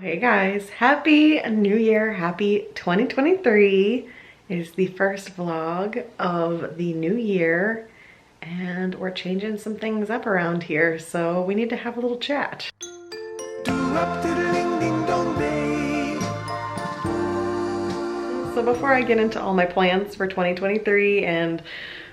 Hey guys, happy new year, happy 2023. It is the first vlog of the new year and we're changing some things up around here, so we need to have a little chat. So before I get into all my plans for 2023 and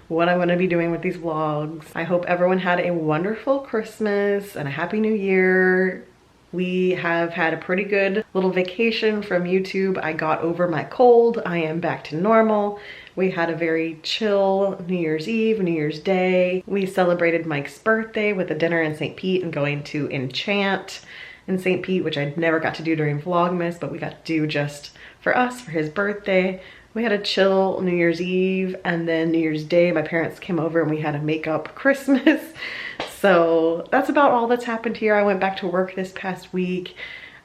what I'm going to be doing with these vlogs, I hope everyone had a wonderful Christmas and a happy new year. We have had a pretty good little vacation from YouTube. I got over my cold. I am back to normal. We had a very chill New Year's Eve, New Year's Day. We celebrated Mike's birthday with a dinner in St. Pete and going to Enchant in St. Pete, which I never got to do during Vlogmas, but we got to do just for us for his birthday. We had a chill New Year's Eve, and then New Year's Day, my parents came over and we had a make-up Christmas. So that's about all that's happened here. I went back to work this past week.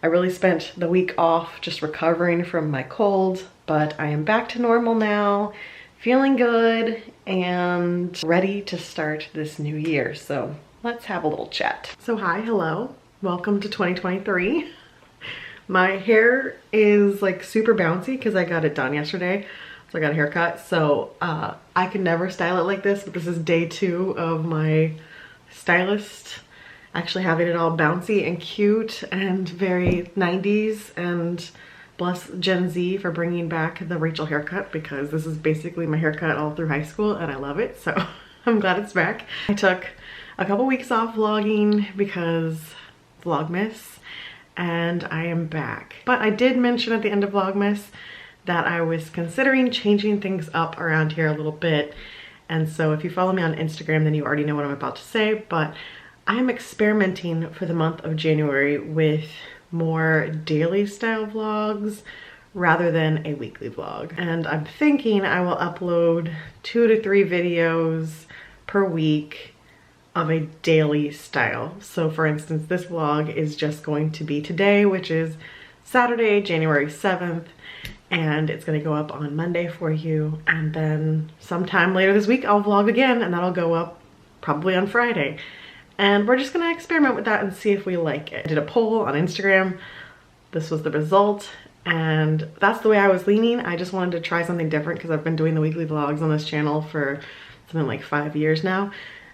I really spent the week off just recovering from my cold, but I am back to normal now, feeling good and ready to start this new year. So let's have a little chat. So hi, hello, welcome to 2023. My hair is like super bouncy because I got it done yesterday. So I got a haircut. So I could never style it like this, but this is day 2 of my stylist actually having it all bouncy and cute and very 90s, and bless Gen Z for bringing back the Rachel haircut, because this is basically my haircut all through high school and I love it. So I'm glad it's back. I took a couple weeks off vlogging because Vlogmas, and I am back. But I did mention at the end of Vlogmas that I was considering changing things up around here a little bit. And so if you follow me on Instagram, then you already know what I'm about to say, but I'm experimenting for the month of January with more daily style vlogs rather than a weekly vlog. And I'm thinking I will upload 2 to 3 videos per week of a daily style. So for instance, this vlog is just going to be today, which is Saturday, January 7th. And it's gonna go up on Monday for you. And then sometime later this week, I'll vlog again, and that'll go up probably on Friday. And we're just gonna experiment with that and see if we like it. I did a poll on Instagram. This was the result. And that's the way I was leaning. I just wanted to try something different because I've been doing the weekly vlogs on this channel for something like 5 years now.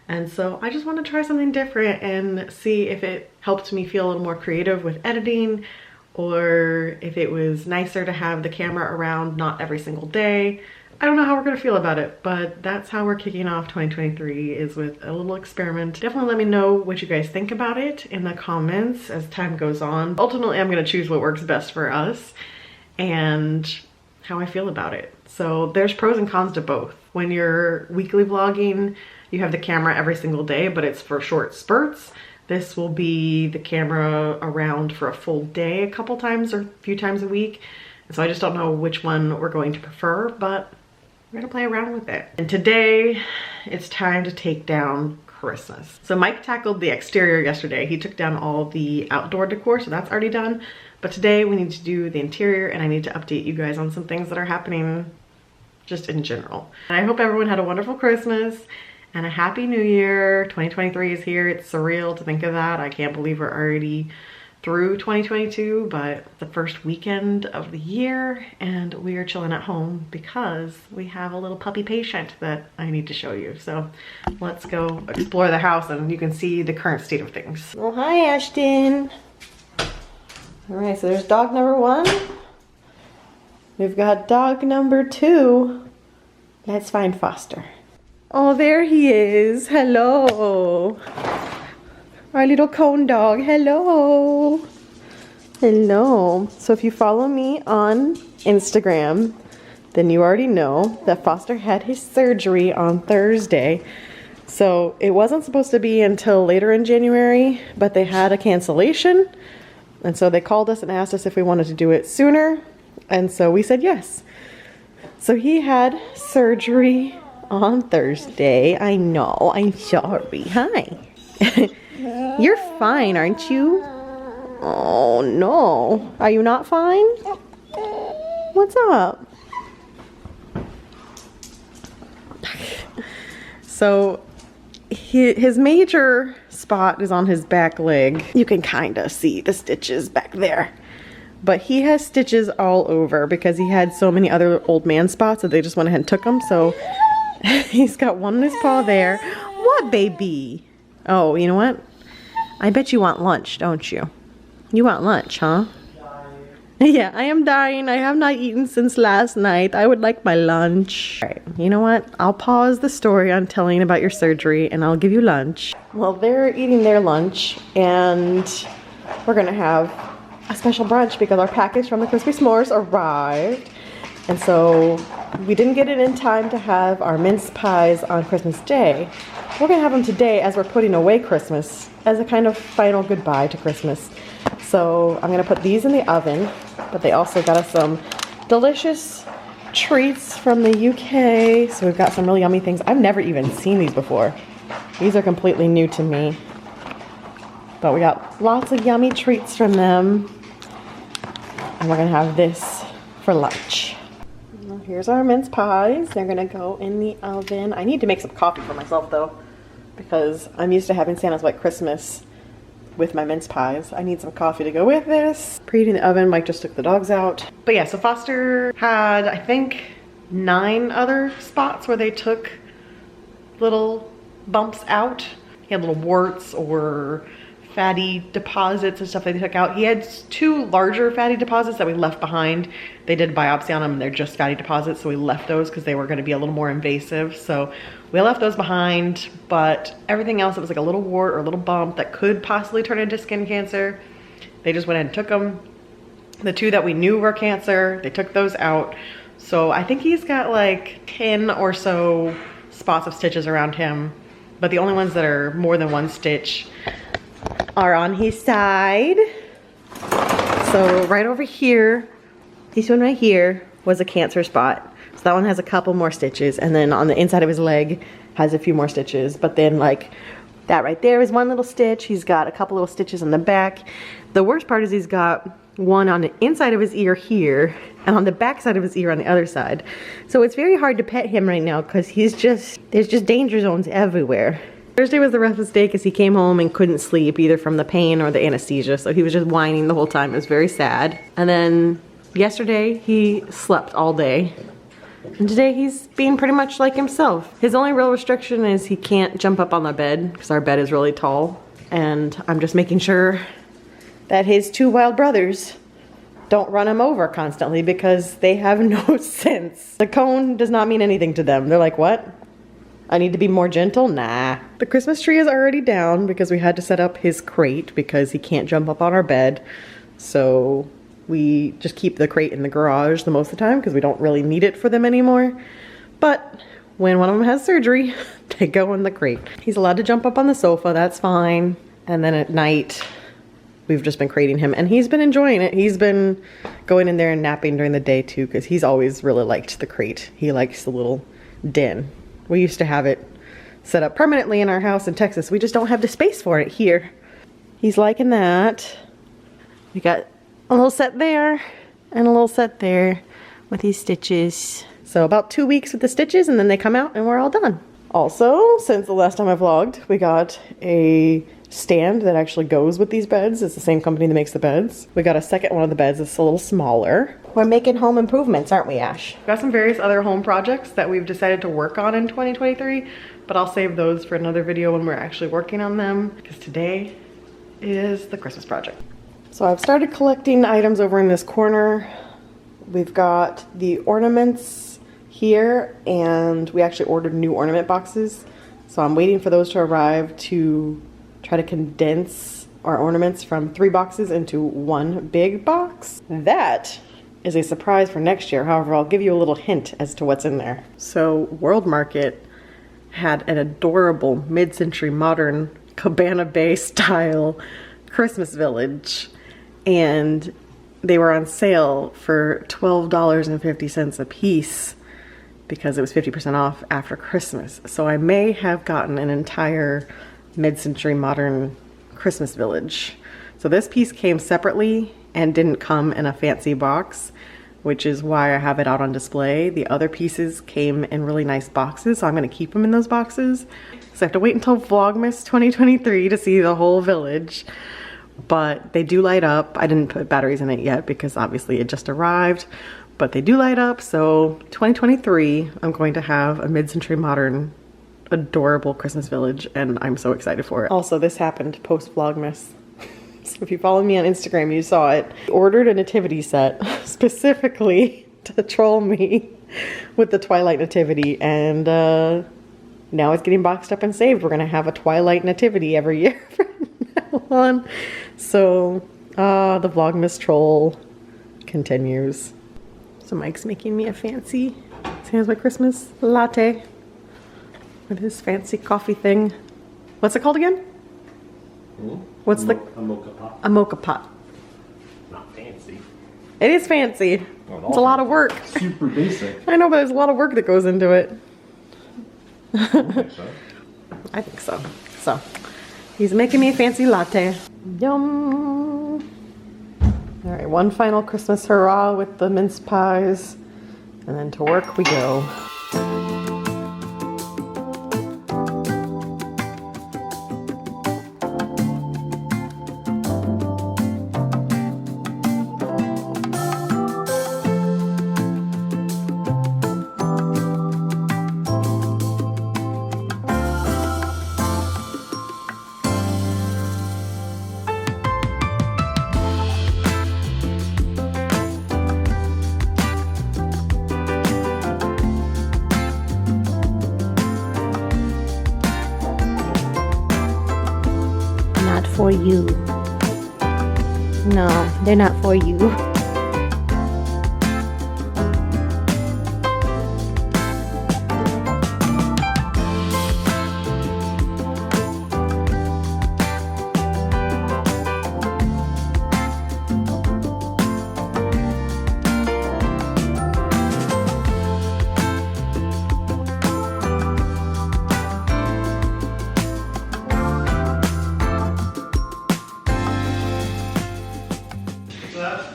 And so I just want to try something different and see if it helped me feel a little more creative with editing, or if it was nicer to have the camera around not every single day. I don't know how we're gonna feel about it, but that's how we're kicking off 2023, is with a little experiment. Definitely let me know what you guys think about it in the comments as time goes on. Ultimately, I'm gonna choose what works best for us and how I feel about it. So there's pros and cons to both. When you're weekly vlogging, you have the camera every single day, but it's for short spurts. This will be the camera around for a full day a couple times or a few times a week. So I just don't know which one we're going to prefer, but we're gonna play around with it. And today, it's time to take down Christmas. So Mike tackled the exterior yesterday. He took down all the outdoor decor, so that's already done. But today we need to do the interior, and I need to update you guys on some things that are happening just in general. And I hope everyone had a wonderful Christmas and a happy new year. 2023 is here. It's surreal to think of that. I can't believe we're already through 2022, but the first weekend of the year, and we are chilling at home because we have a little puppy patient that I need to show you. So let's go explore the house and you can see the current state of things. Well, hi Ashton. All right, so there's dog number 1. We've got dog number 2. Let's find Foster. Oh, there he is. Hello. Our little cone dog. Hello. Hello. So if you follow me on Instagram, then you already know that Foster had his surgery on Thursday. So it wasn't supposed to be until later in January, but they had a cancellation. And so they called us and asked us if we wanted to do it sooner. And so we said yes. So he had surgery on Thursday. I know, I'm sorry. Hi. You're fine, aren't you? Oh no. Are you not fine? What's up? So his major spot is on his back leg. You can kind of see the stitches back there. but he has stitches all over because he had so many other old man spots that they just went ahead and took them. So he's got one in his paw there. What, baby? Oh, you know what? I bet you want lunch, don't you? You want lunch, huh? Yeah, I am dying. I have not eaten since last night. I would like my lunch. All right, you know what? I'll pause the story on telling about your surgery and I'll give you lunch. Well, they're eating their lunch and we're gonna have a special brunch because our package from the Crispy S'mores arrived. And so we didn't get it in time to have our mince pies on Christmas Day. We're gonna have them today as we're putting away Christmas as a kind of final goodbye to Christmas. So I'm gonna put these in the oven, but they also got us some delicious treats from the UK. So we've got some really yummy things. I've never even seen these before. These are completely new to me. But we got lots of yummy treats from them. And we're gonna have this for lunch. Well, here's our mince pies. They're gonna go in the oven. I need to make some coffee for myself though, because I'm used to having Santa's White Christmas with my mince pies. I need some coffee to go with this. Preheating the oven, Mike just took the dogs out. But yeah, so Foster had, I think, 9 other spots where they took little bumps out. He had little warts or fatty deposits and stuff that they took out. He had 2 larger fatty deposits that we left behind. They did biopsy on them and they're just fatty deposits, so we left those because they were going to be a little more invasive. So we left those behind, but everything else that was like a little wart or a little bump that could possibly turn into skin cancer, they just went ahead and took them. The 2 that we knew were cancer, they took those out. So I think he's got like 10 or so spots of stitches around him, but the only ones that are more than 1 stitch are on his side. So right over here, this one right here was a cancer spot. So that one has a couple more stitches, and then on the inside of his leg has a few more stitches. But then like that right there is 1 little stitch. He's got a couple little stitches on the back. The worst part is he's got one on the inside of his ear here and on the back side of his ear on the other side. So it's very hard to pet him right now because there's just danger zones everywhere. Thursday was the roughest day because he came home and couldn't sleep either from the pain or the anesthesia. So he was just whining the whole time. It was very sad. And then yesterday he slept all day. And today he's being pretty much like himself. His only real restriction is he can't jump up on the bed because our bed is really tall. And I'm just making sure that his 2 wild brothers don't run him over constantly because they have no sense. The cone does not mean anything to them. They're like, what? I need to be more gentle? Nah. The Christmas tree is already down because we had to set up his crate because he can't jump up on our bed. So we just keep the crate in the garage the most of the time because we don't really need it for them anymore. But when one of them has surgery, they go in the crate. He's allowed to jump up on the sofa, that's fine. And then at night, we've just been crating him and he's been enjoying it. He's been going in there and napping during the day too because he's always really liked the crate. He likes the little den. We used to have it set up permanently in our house in Texas. We just don't have the space for it here. He's liking that. We got a little set there and a little set there with these stitches. So about 2 weeks with the stitches and then they come out and we're all done. Also, since the last time I vlogged, we got a stand that actually goes with these beds. It's the same company that makes the beds. We got a second one of the beds that's a little smaller. We're making home improvements, aren't we, Ash? We've got some various other home projects that we've decided to work on in 2023, but I'll save those for another video when we're actually working on them because today is the Christmas project. So I've started collecting items over in this corner. We've got the ornaments here and we actually ordered new ornament boxes. So I'm waiting for those to arrive to try to condense our ornaments from 3 boxes into 1 big box. That is a surprise for next year. However, I'll give you a little hint as to what's in there. So World Market had an adorable mid-century modern Cabana Bay style Christmas village and they were on sale for $12.50 a piece because it was 50% off after Christmas. So I may have gotten an entire mid-century modern Christmas village. So this piece came separately and didn't come in a fancy box, which is why I have it out on display. The other pieces came in really nice boxes, so I'm gonna keep them in those boxes. So I have to wait until Vlogmas 2023 to see the whole village. but they do light up. I didn't put batteries in it yet because obviously it just arrived, but they do light up. So 2023, I'm going to have a mid-century modern, adorable Christmas village, and I'm so excited for it. Also, this happened post Vlogmas. So if you follow me on Instagram, you saw it. I ordered a nativity set specifically to troll me with the Twilight nativity, and now it's getting boxed up and saved. We're gonna have a Twilight nativity every year from now on. So the Vlogmas troll continues. So Mike's making me a fancy, here's my Christmas latte with his fancy coffee thing. What's it called again? What's a mocha pot. A mocha pot. Not fancy. It is fancy. It's a lot of work. Super basic. I know, but there's a lot of work that goes into it. I don't think so. I think so. So, he's making me a fancy latte. Yum. All right, one final Christmas hurrah with the mince pies, and then to work we go. For you. No, they're not for you.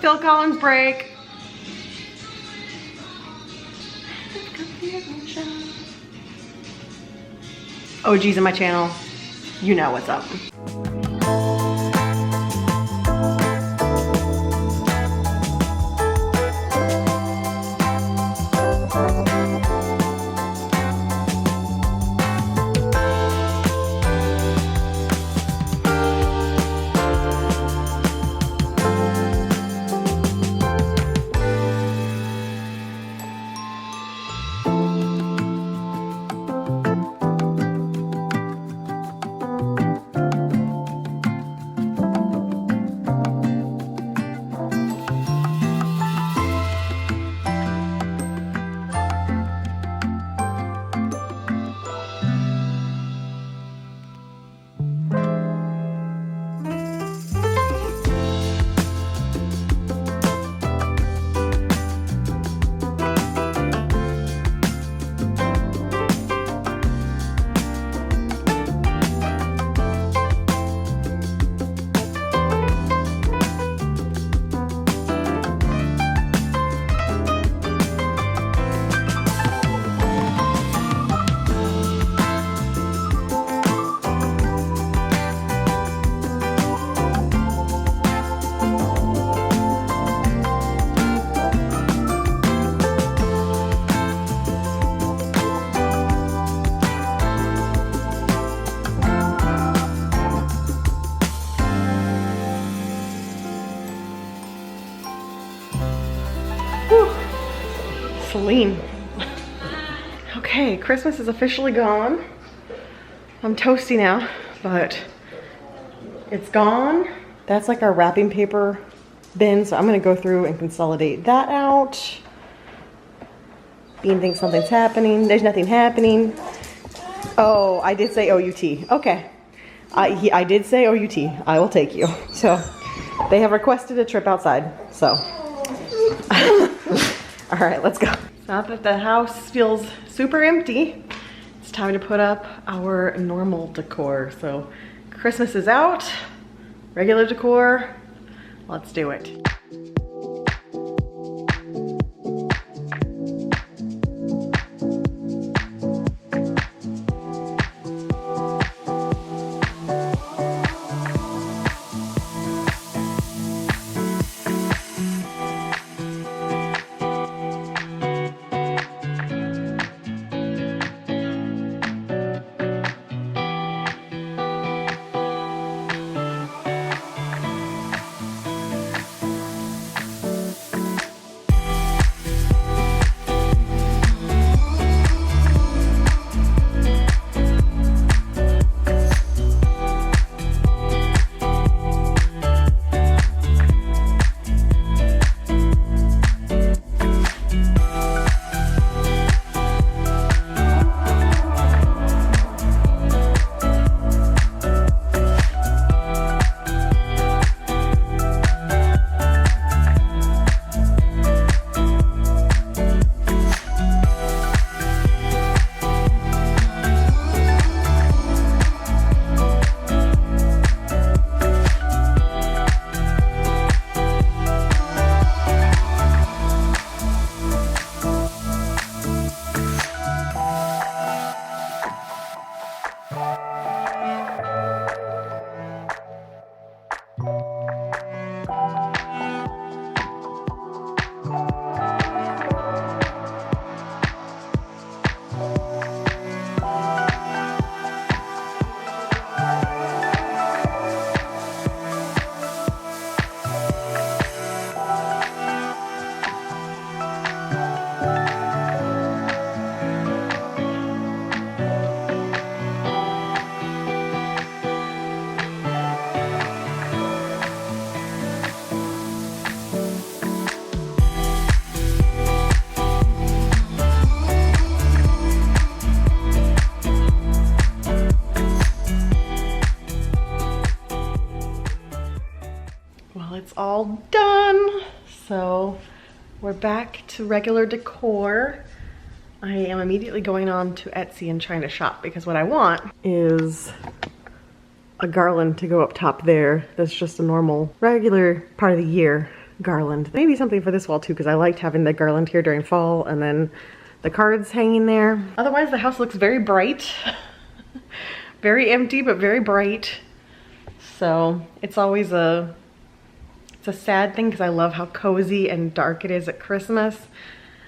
Phil Collins break. OG's in my channel. You know what's up. Celine. Okay, Christmas is officially gone. I'm toasty now, but it's gone. That's like our wrapping paper bin, so I'm gonna go through and consolidate that out. Bean thinks something's happening. There's nothing happening. Oh, I did say OUT. Okay. I did say OUT. I will take you. So, they have requested a trip outside, so. All right, let's go. Now that the house feels super empty, it's time to put up our normal decor. So Christmas is out, regular decor, let's do it. So we're back to regular decor. I am immediately going on to Etsy and trying to shop because what I want is a garland to go up top there. That's just a normal, regular part of the year garland. Maybe something for this wall too, because I liked having the garland here during fall and then the cards hanging there. Otherwise the house looks very bright. Very empty, but very bright. So it's always a sad thing because I love how cozy and dark it is at Christmas.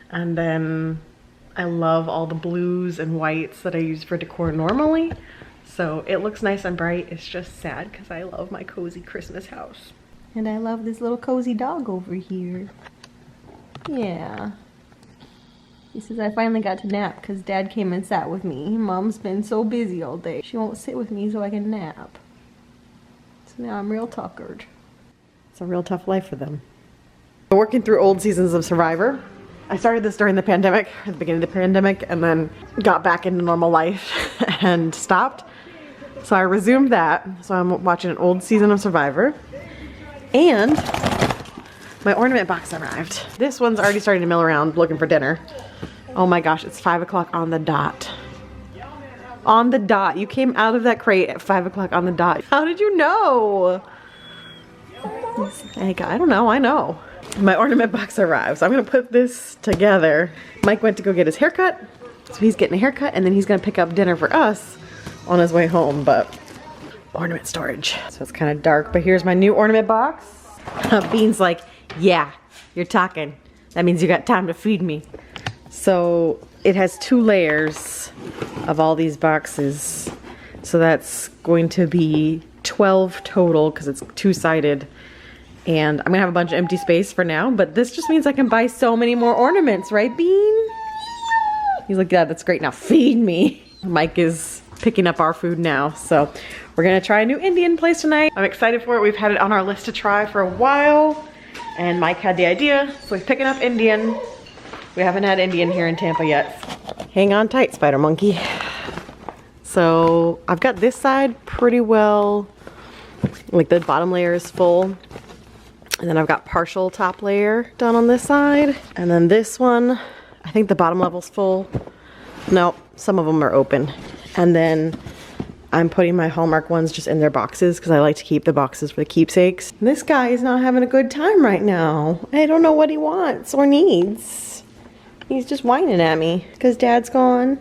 And then I love all the blues and whites that I use for decor normally. So it looks nice and bright. It's just sad because I love my cozy Christmas house. And I love this little cozy dog over here. Yeah. He says I finally got to nap because Dad came and sat with me. Mom's been so busy all day. She won't sit with me so I can nap. So now I'm real tuckered. It's a real tough life for them. I'm working through old seasons of Survivor. I started this during the pandemic, at the beginning of the pandemic, and then got back into normal life and stopped. So I resumed that. So I'm watching an old season of Survivor. And my ornament box arrived. This one's already starting to mill around looking for dinner. Oh my gosh, it's 5 o'clock on the dot. On the dot. You came out of that crate at 5 o'clock on the dot. How did you know? Hey, I don't know, I know. My ornament box arrives. So I'm gonna put this together. Mike went to go get his haircut. So he's getting a haircut and then he's gonna pick up dinner for us on his way home, but ornament storage. So it's kind of dark, but here's my new ornament box. Bean's like, yeah, you're talking. That means you got time to feed me. So it has 2 layers of all these boxes. So that's going to be 12 total because it's 2-sided. And I'm gonna have a bunch of empty space for now, but this just means I can buy so many more ornaments, right, Bean? He's like, yeah, that's great, now feed me. Mike is picking up our food now, so we're gonna try a new Indian place tonight. I'm excited for it. We've had it on our list to try for a while, and Mike had the idea, so he's picking up Indian. We haven't had Indian here in Tampa yet. Hang on tight, Spider Monkey. So I've got this side pretty well, like the bottom layer is full. And then I've got partial top layer done on this side. And then this one, I think the bottom level's full. No, some of them are open. And then I'm putting my Hallmark ones just in their boxes because I like to keep the boxes for the keepsakes. This guy is not having a good time right now. I don't know what he wants or needs. He's just whining at me because Dad's gone.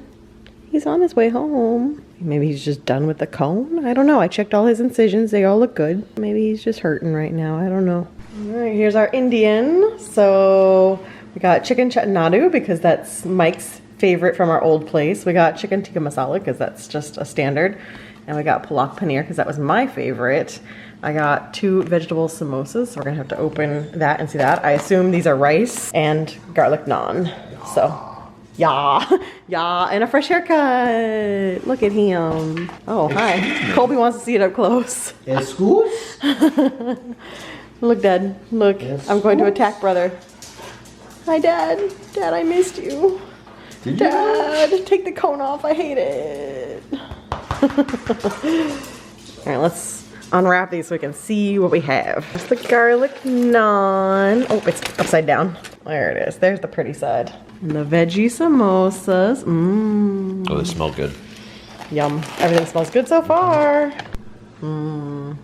He's on his way home. Maybe he's just done with the cone. I don't know. I checked all his incisions. They all look good. Maybe he's just hurting right now. I don't know. All right, here's our Indian. So we got chicken chettinadu because that's Mike's favorite from our old place. We got chicken tikka masala because that's just a standard. And we got palak paneer because that was my favorite. I got 2 vegetable samosas, so we're gonna have to open that and see that. I assume these are rice and garlic naan. So, yeah, yeah, and a fresh haircut. Look at him. Oh, hi. Colby wants to see it up close. Excuse? Look, Dad, look. Yes. I'm going to attack brother. Hi, Dad. Dad, I missed you. Did you? Dad, take the cone off. I hate it. All right, let's unwrap these so we can see what we have. It's the garlic naan. Oh, it's upside down. There it is. There's the pretty side. And the veggie samosas. Mmm. Oh, they smell good. Yum. Everything smells good so far. Mmm.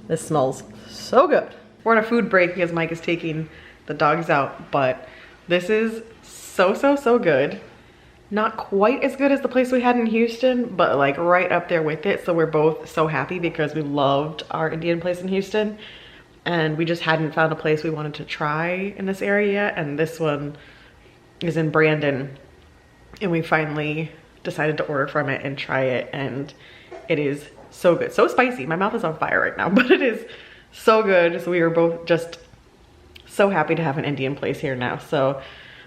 This smells so good. We're on a food break because Mike is taking the dogs out, but this is so good. Not quite as good as the place we had in Houston, but like right up there with it. So we're both so happy because we loved our Indian place in Houston and we just hadn't found a place we wanted to try in this area. And this one is in Brandon and we finally decided to order from it and try it. And it is so good. So spicy. My mouth is on fire right now, but it is so good. So we were both just so happy to have an Indian place here now. So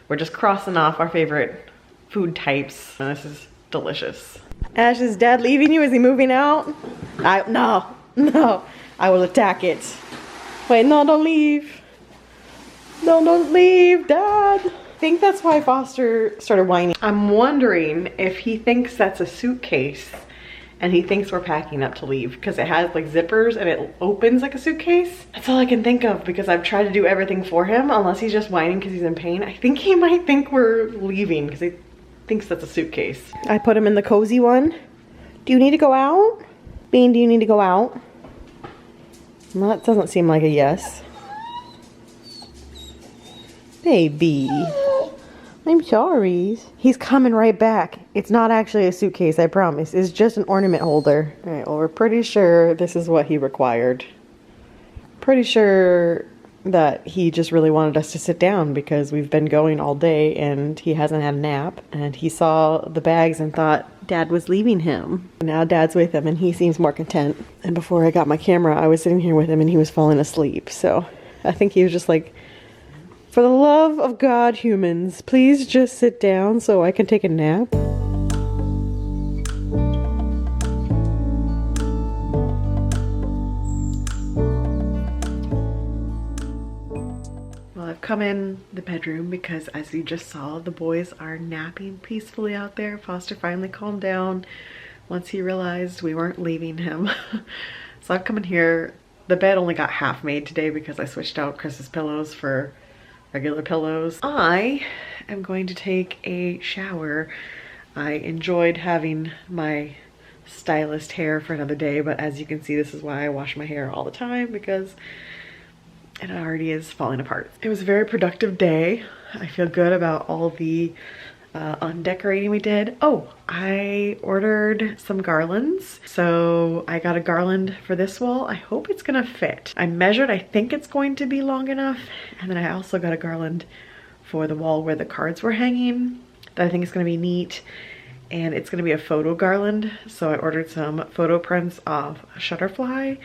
we're just crossing off our favorite food types, and this is delicious. Ash, is Dad leaving you? Is he moving out? No, I will attack it. Wait, no, don't leave. No, don't leave, Dad. I think that's why Foster started whining. I'm wondering if he thinks that's a suitcase and he thinks we're packing up to leave because it has like zippers and it opens like a suitcase. That's all I can think of because I've tried to do everything for him, unless he's just whining because he's in pain. I think he might think we're leaving because he thinks that's a suitcase. I put him in the cozy one. Do you need to go out? Bean, do you need to go out? Well, that doesn't seem like a yes. Baby. I'm sorry. He's coming right back. It's not actually a suitcase, I promise. It's just an ornament holder. All right, well, we're pretty sure this is what he required. Pretty sure that he just really wanted us to sit down because we've been going all day and he hasn't had a nap. And he saw the bags and thought Dad was leaving him. Now Dad's with him and he seems more content. And before I got my camera, I was sitting here with him and he was falling asleep. So I think he was just like, for the love of God, humans, please just sit down so I can take a nap. Well, I've come in the bedroom because, as you just saw, the boys are napping peacefully out there. Foster finally calmed down once he realized we weren't leaving him. So I've come in here. The bed only got half made today because I switched out Chris's pillows for regular pillows. I am going to take a shower. I enjoyed having my stylist hair for another day, but as you can see, this is why I wash my hair all the time because it already is falling apart. It was a very productive day. I feel good about all the undecorating we did. Oh, I ordered some garlands. So I got a garland for this wall. I hope it's gonna fit. I measured, I think it's going to be long enough. And then I also got a garland for the wall where the cards were hanging that I think is gonna be neat. And it's gonna be a photo garland. So I ordered some photo prints of Shutterfly.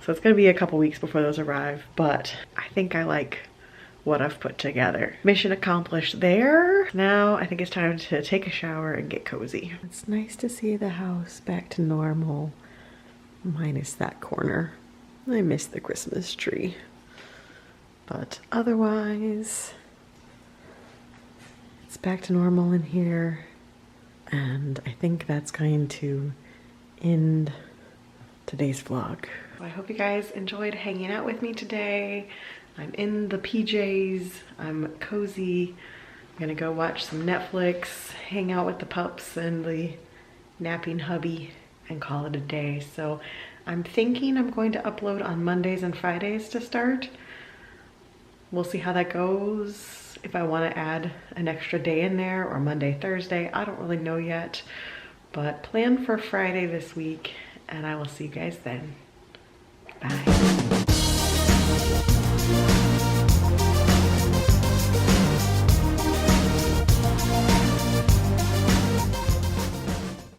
So it's gonna be a couple weeks before those arrive, but I think I like what I've put together. Mission accomplished there. Now I think it's time to take a shower and get cozy. It's nice to see the house back to normal, minus that corner. I miss the Christmas tree. But otherwise, it's back to normal in here. And I think that's going to end today's vlog. I hope you guys enjoyed hanging out with me today. I'm in the PJs, I'm cozy. I'm gonna go watch some Netflix, hang out with the pups and the napping hubby and call it a day. So I'm thinking I'm going to upload on Mondays and Fridays to start. We'll see how that goes. If I wanna add an extra day in there or Monday, Thursday, I don't really know yet. But plan for Friday this week and I will see you guys then. Bye.